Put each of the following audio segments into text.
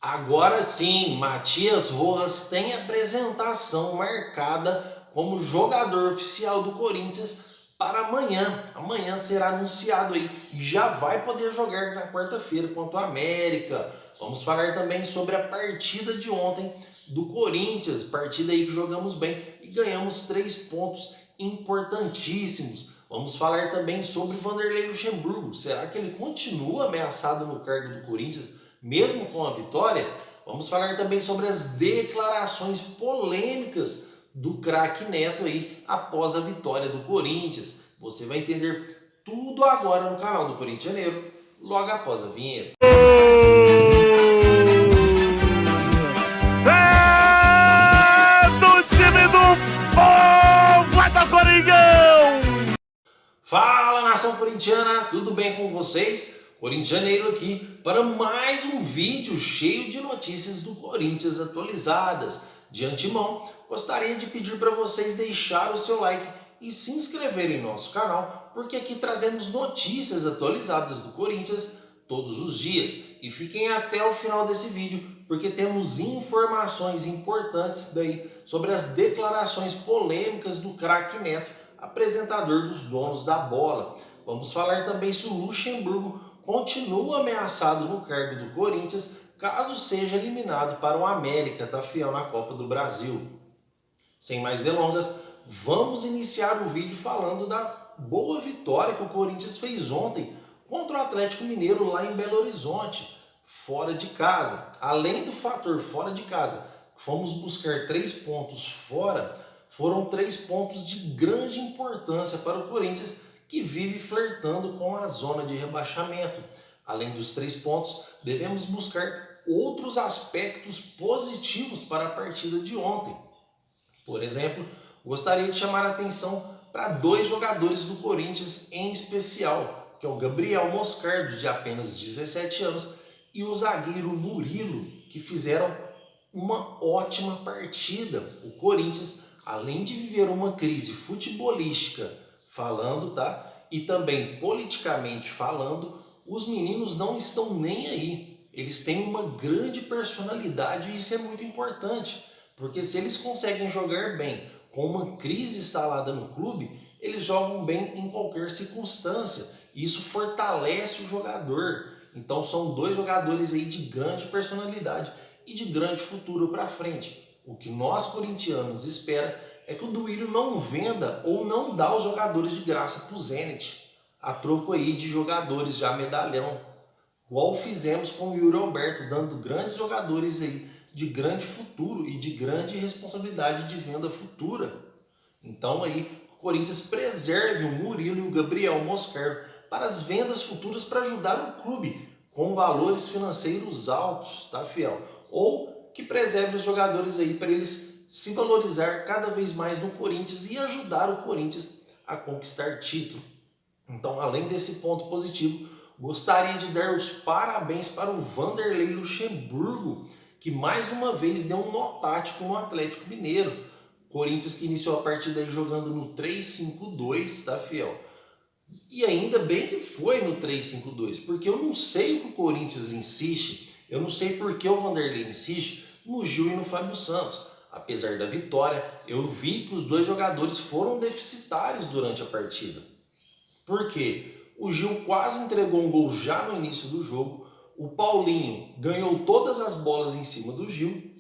Agora sim, Matias Rojas tem apresentação marcada como jogador oficial do Corinthians para amanhã. Amanhã será anunciado aí e já vai poder jogar na quarta-feira contra o América. Vamos falar também sobre a partida de ontem do Corinthians, partida aí que jogamos bem e ganhamos 3 pontos importantíssimos. Vamos falar também sobre Vanderlei Luxemburgo. Será que ele continua ameaçado no cargo do Corinthians, mesmo com a vitória? Vamos falar também sobre as declarações polêmicas do craque Neto aí após a vitória do Corinthians. Você vai entender tudo agora no canal do Corintianeiro, logo após a vinheta. Do time do povo, é do Coringão! Fala, nação corintiana, tudo bem com vocês? Corintianeiro aqui para mais um vídeo cheio de notícias do Corinthians atualizadas. De antemão, gostaria de pedir para vocês deixar o seu like e se inscreverem em nosso canal, porque aqui trazemos notícias atualizadas do Corinthians todos os dias. E fiquem até o final desse vídeo, porque temos informações importantes daí sobre as declarações polêmicas do craque Neto, apresentador dos donos da bola. Vamos falar também se o Luxemburgo continua ameaçado no cargo do Corinthians caso seja eliminado para o América, tá fiel na Copa do Brasil. Sem mais delongas, vamos iniciar o vídeo falando da boa vitória que o Corinthians fez ontem contra o Atlético Mineiro lá em Belo Horizonte, fora de casa. Além do fator fora de casa, fomos buscar 3 pontos fora, foram 3 pontos de grande importância para o Corinthians, que vive flertando com a zona de rebaixamento. Além dos 3 pontos, devemos buscar outros aspectos positivos para a partida de ontem. Por exemplo, gostaria de chamar a atenção para 2 jogadores do Corinthians em especial, que é o Gabriel Moscardo, de apenas 17 anos, e o zagueiro Murilo, que fizeram uma ótima partida. O Corinthians, além de viver uma crise futebolística falando, tá? E também politicamente falando, os meninos não estão nem aí. Eles têm uma grande personalidade e isso é muito importante, porque se eles conseguem jogar bem com uma crise instalada no clube, eles jogam bem em qualquer circunstância. Isso fortalece o jogador. Então são 2 jogadores aí de grande personalidade e de grande futuro para frente. O que nós corintianos espera é que o Duílio não venda ou não dá os jogadores de graça para o Zenit, a troco aí de jogadores já medalhão, igual fizemos com o Yuri Alberto, dando grandes jogadores aí de grande futuro e de grande responsabilidade de venda futura. Então aí o Corinthians preserve o Murilo e o Gabriel Moscardo para as vendas futuras, para ajudar o clube com valores financeiros altos, tá fiel? Ou que preserve os jogadores aí para eles se valorizar cada vez mais no Corinthians e ajudar o Corinthians a conquistar título. Então, além desse ponto positivo, gostaria de dar os parabéns para o Vanderlei Luxemburgo, que mais uma vez deu um nó tático no Atlético Mineiro. Corinthians que iniciou a partida aí jogando no 3-5-2, tá fiel? E ainda bem que foi no 3-5-2, porque eu não sei o que o Corinthians insiste, eu não sei por que o Vanderlei insiste no Gil e no Fábio Santos. Apesar da vitória, eu vi que os 2 jogadores foram deficitários durante a partida. Por quê? O Gil quase entregou um gol já no início do jogo, o Paulinho ganhou todas as bolas em cima do Gil,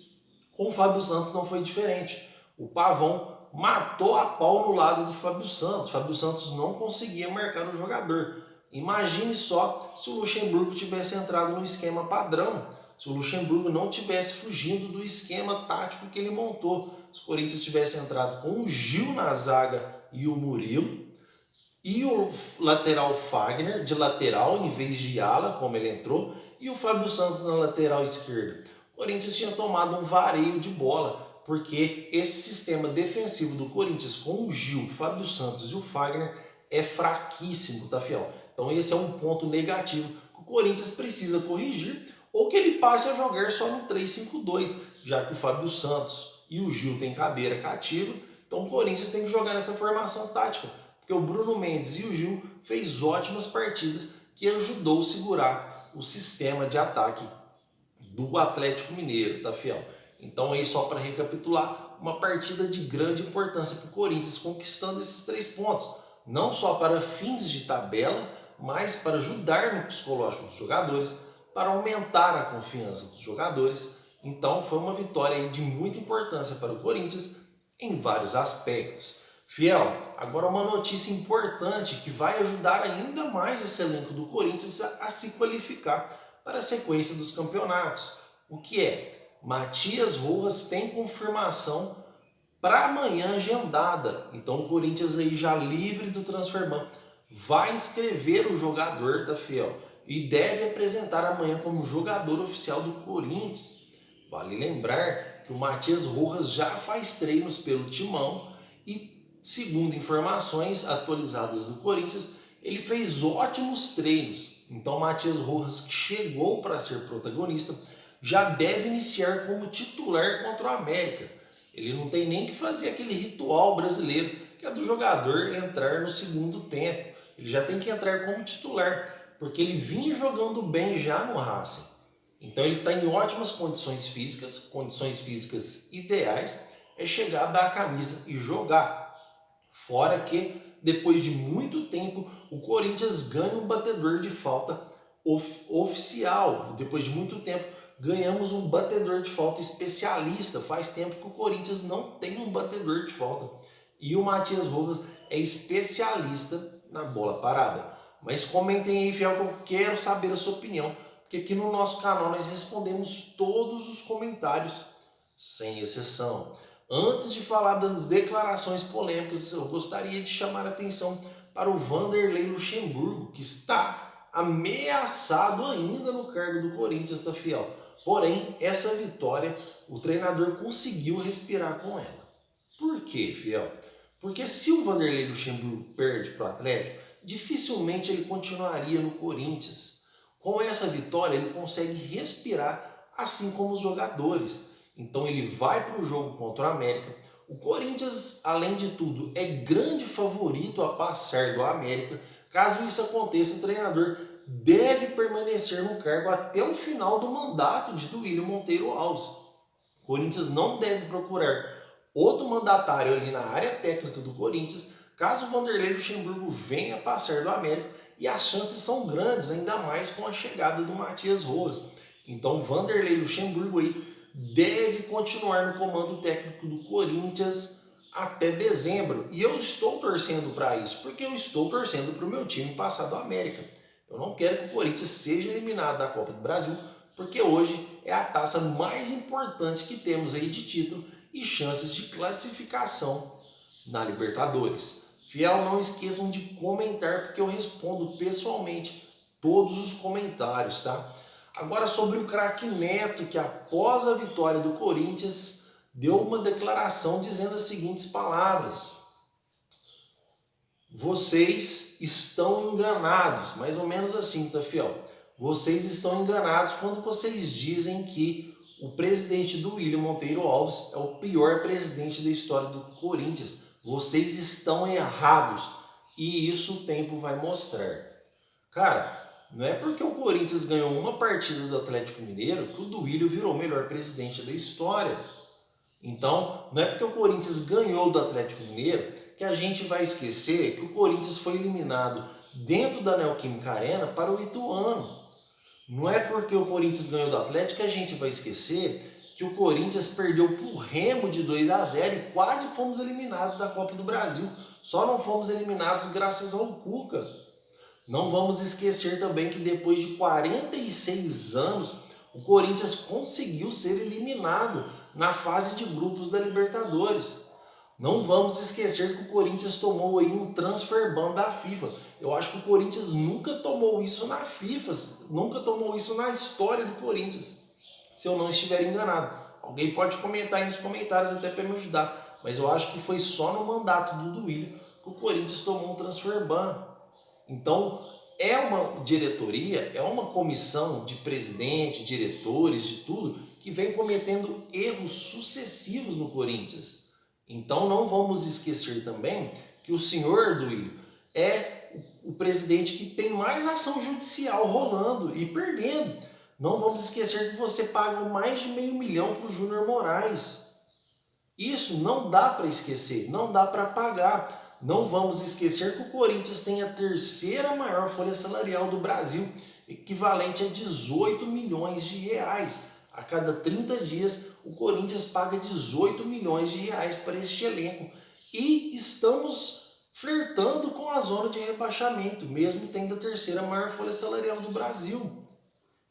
com o Fábio Santos não foi diferente. O Pavão matou a pau no lado do Fábio Santos. Fábio Santos não conseguia marcar o jogador. Imagine só se o Luxemburgo tivesse entrado no esquema padrão, se o Luxemburgo não tivesse fugindo do esquema tático que ele montou. Se o Corinthians tivesse entrado com o Gil na zaga e o Murilo, e o lateral Fagner de lateral em vez de ala, como ele entrou, e o Fábio Santos na lateral esquerda. O Corinthians tinha tomado um vareio de bola, porque esse sistema defensivo do Corinthians com o Gil, o Fábio Santos e o Fagner é fraquíssimo, tá fiel? Então esse é um ponto negativo que o Corinthians precisa corrigir, ou que ele passe a jogar só no 3-5-2, já que o Fábio Santos e o Gil têm cadeira cativa, então o Corinthians tem que jogar nessa formação tática, porque o Bruno Mendes e o Gil fez ótimas partidas que ajudou a segurar o sistema de ataque do Atlético Mineiro, tá, fiel? Então aí só para recapitular, uma partida de grande importância para o Corinthians, conquistando esses 3 pontos, não só para fins de tabela, mas para ajudar no psicológico dos jogadores, para aumentar a confiança dos jogadores. Então foi uma vitória aí de muita importância para o Corinthians em vários aspectos. Fiel, agora uma notícia importante que vai ajudar ainda mais esse elenco do Corinthians a se qualificar para a sequência dos campeonatos. O que é? Matias Rojas tem confirmação para amanhã agendada. Então o Corinthians aí já livre do Transferban vai inscrever o jogador, da fiel, e deve apresentar amanhã como jogador oficial do Corinthians. Vale lembrar que o Matias Rojas já faz treinos pelo Timão e, segundo informações atualizadas do Corinthians, ele fez ótimos treinos. Então o Matias Rojas, que chegou para ser protagonista, já deve iniciar como titular contra o América. Ele não tem nem que fazer aquele ritual brasileiro, que é do jogador entrar no segundo tempo. Ele já tem que entrar como titular, porque ele vinha jogando bem já no Racing. Então ele está em ótimas condições físicas ideais, é chegar, dar a camisa e jogar. Fora que, depois de muito tempo, o Corinthians ganha um batedor de falta oficial. Depois de muito tempo, ganhamos um batedor de falta especialista. Faz tempo que o Corinthians não tem um batedor de falta. E o Matias Rojas é especialista na bola parada. Mas comentem aí, fiel, que eu quero saber a sua opinião. Porque aqui no nosso canal nós respondemos todos os comentários, sem exceção. Antes de falar das declarações polêmicas, eu gostaria de chamar a atenção para o Vanderlei Luxemburgo, que está ameaçado ainda no cargo do Corinthians, tá, fiel? Porém, essa vitória, o treinador conseguiu respirar com ela. Por quê, fiel? Porque se o Vanderlei Luxemburgo perde para o Atlético, dificilmente ele continuaria no Corinthians. Com essa vitória, ele consegue respirar, assim como os jogadores. Então ele vai para o jogo contra o América. O Corinthians, além de tudo, é grande favorito a passar do América. Caso isso aconteça, o treinador deve permanecer no cargo até o final do mandato de Duílio Monteiro Alves. O Corinthians não deve procurar outro mandatário ali na área técnica do Corinthians, caso o Vanderlei Luxemburgo venha passar do América, e as chances são grandes, ainda mais com a chegada do Matias Rojas. Então o Vanderlei Luxemburgo aí deve continuar no comando técnico do Corinthians até dezembro. E eu estou torcendo para isso, porque eu estou torcendo para o meu time passar do América. Eu não quero que o Corinthians seja eliminado da Copa do Brasil, porque hoje é a taça mais importante que temos aí de título e chances de classificação na Libertadores. Fiel, não esqueçam de comentar, porque eu respondo pessoalmente todos os comentários, tá? Agora sobre o craque Neto, que após a vitória do Corinthians, deu uma declaração dizendo as seguintes palavras: vocês estão enganados, mais ou menos assim, tá, fiel? Vocês estão enganados quando vocês dizem que o presidente Duílio Monteiro Alves é o pior presidente da história do Corinthians. Vocês estão errados e isso o tempo vai mostrar. Cara, não é porque o Corinthians ganhou uma partida do Atlético Mineiro que o Duílio virou o melhor presidente da história. Então, não é porque o Corinthians ganhou do Atlético Mineiro que a gente vai esquecer que o Corinthians foi eliminado dentro da Neoquímica Arena para o Ituano. Não é porque o Corinthians ganhou do Atlético que a gente vai esquecer que o Corinthians perdeu para o Remo de 2-0 e quase fomos eliminados da Copa do Brasil. Só não fomos eliminados graças ao Cuca. Não vamos esquecer também que depois de 46 anos, o Corinthians conseguiu ser eliminado na fase de grupos da Libertadores. Não vamos esquecer que o Corinthians tomou aí um transfer ban da FIFA. Eu acho que o Corinthians nunca tomou isso na FIFA, nunca tomou isso na história do Corinthians, se eu não estiver enganado. Alguém pode comentar aí nos comentários até para me ajudar, mas eu acho que foi só no mandato do Duílio que o Corinthians tomou um transfer ban. Então, é uma diretoria, é uma comissão de presidente, diretores, de tudo, que vem cometendo erros sucessivos no Corinthians. Então, não vamos esquecer também que o senhor Duílio é o presidente que tem mais ação judicial rolando e perdendo. Não vamos esquecer que você pagou mais de R$500 mil para o Júnior Moraes. Isso não dá para esquecer, não dá para pagar. Não vamos esquecer que o Corinthians tem a terceira maior folha salarial do Brasil, equivalente a R$18 milhões. A cada 30 dias, o Corinthians paga R$18 milhões para este elenco. E estamos flertando com a zona de rebaixamento, mesmo tendo a terceira maior folha salarial do Brasil.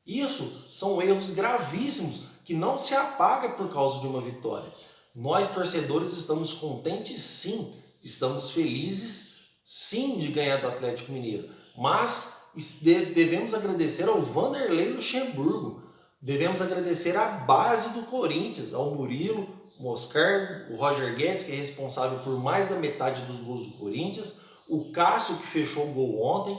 Isso são erros gravíssimos que não se apagam por causa de uma vitória. Nós, torcedores, estamos contentes sim, estamos felizes sim de ganhar do Atlético Mineiro, mas devemos agradecer ao Vanderlei Luxemburgo, devemos agradecer à base do Corinthians, ao Murilo, o Moscar, o Roger Guedes, que é responsável por mais da metade dos gols do Corinthians, o Cássio, que fechou o gol ontem,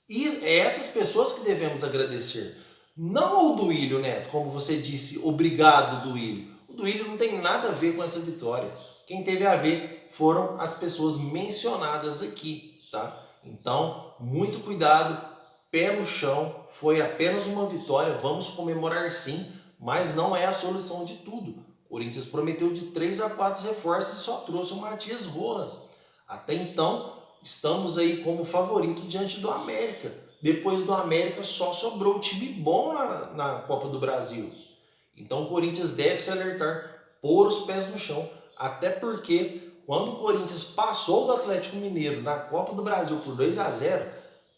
e é essas pessoas que devemos agradecer, não ao Duílio Neto, como você disse, obrigado Duílio. O Duílio não tem nada a ver com essa vitória. Quem teve a ver foram as pessoas mencionadas aqui, tá? Então, muito cuidado, pé no chão, foi apenas uma vitória, vamos comemorar sim, mas não é a solução de tudo. O Corinthians prometeu de 3 a 4 reforços e só trouxe o Matias Rojas. Até então, estamos aí como favorito diante do América. Depois do América só sobrou time bom na Copa do Brasil. Então o Corinthians deve se alertar, pôr os pés no chão, até porque quando o Corinthians passou do Atlético Mineiro na Copa do Brasil por 2 a 0,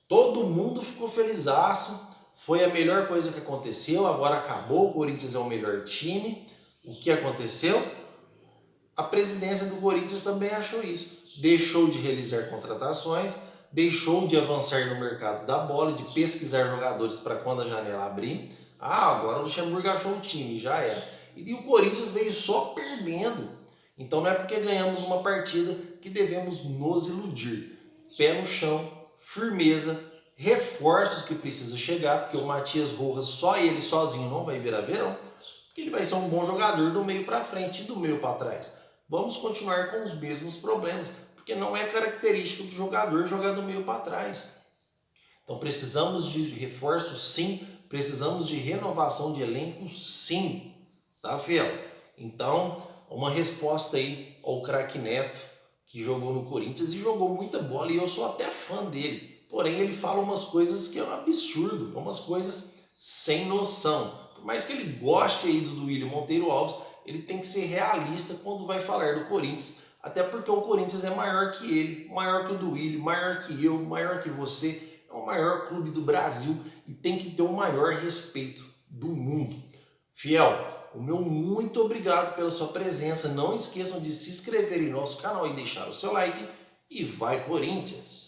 todo mundo ficou felizaço, foi a melhor coisa que aconteceu, agora acabou, o Corinthians é o melhor time. O que aconteceu? A presidência do Corinthians também achou isso, deixou de realizar contratações, deixou de avançar no mercado da bola, de pesquisar jogadores para quando a janela abrir. Agora o Luxemburgo achou o time, já era. E o Corinthians veio só perdendo. Então não é porque ganhamos uma partida que devemos nos iludir. Pé no chão, firmeza, reforços que precisa chegar, porque o Matias Rojas, só ele sozinho não vai virar verão, porque ele vai ser um bom jogador do meio para frente e do meio para trás. Vamos continuar com os mesmos problemas, porque não é característica do jogador jogar do meio para trás. Então precisamos de reforços sim, precisamos de renovação de elenco sim, tá, fiel? Então, uma resposta aí ao craque Neto, que jogou no Corinthians e jogou muita bola, e eu sou até fã dele. Porém, ele fala umas coisas que é um absurdo, umas coisas sem noção. Por mais que ele goste aí do Duílio Monteiro Alves, ele tem que ser realista quando vai falar do Corinthians, até porque o Corinthians é maior que ele, maior que o Duílio, maior que eu, maior que você, é o maior clube do Brasil e tem que ter o maior respeito do mundo. Fiel, o meu muito obrigado pela sua presença. Não esqueçam de se inscrever em nosso canal e deixar o seu like. E vai Corinthians!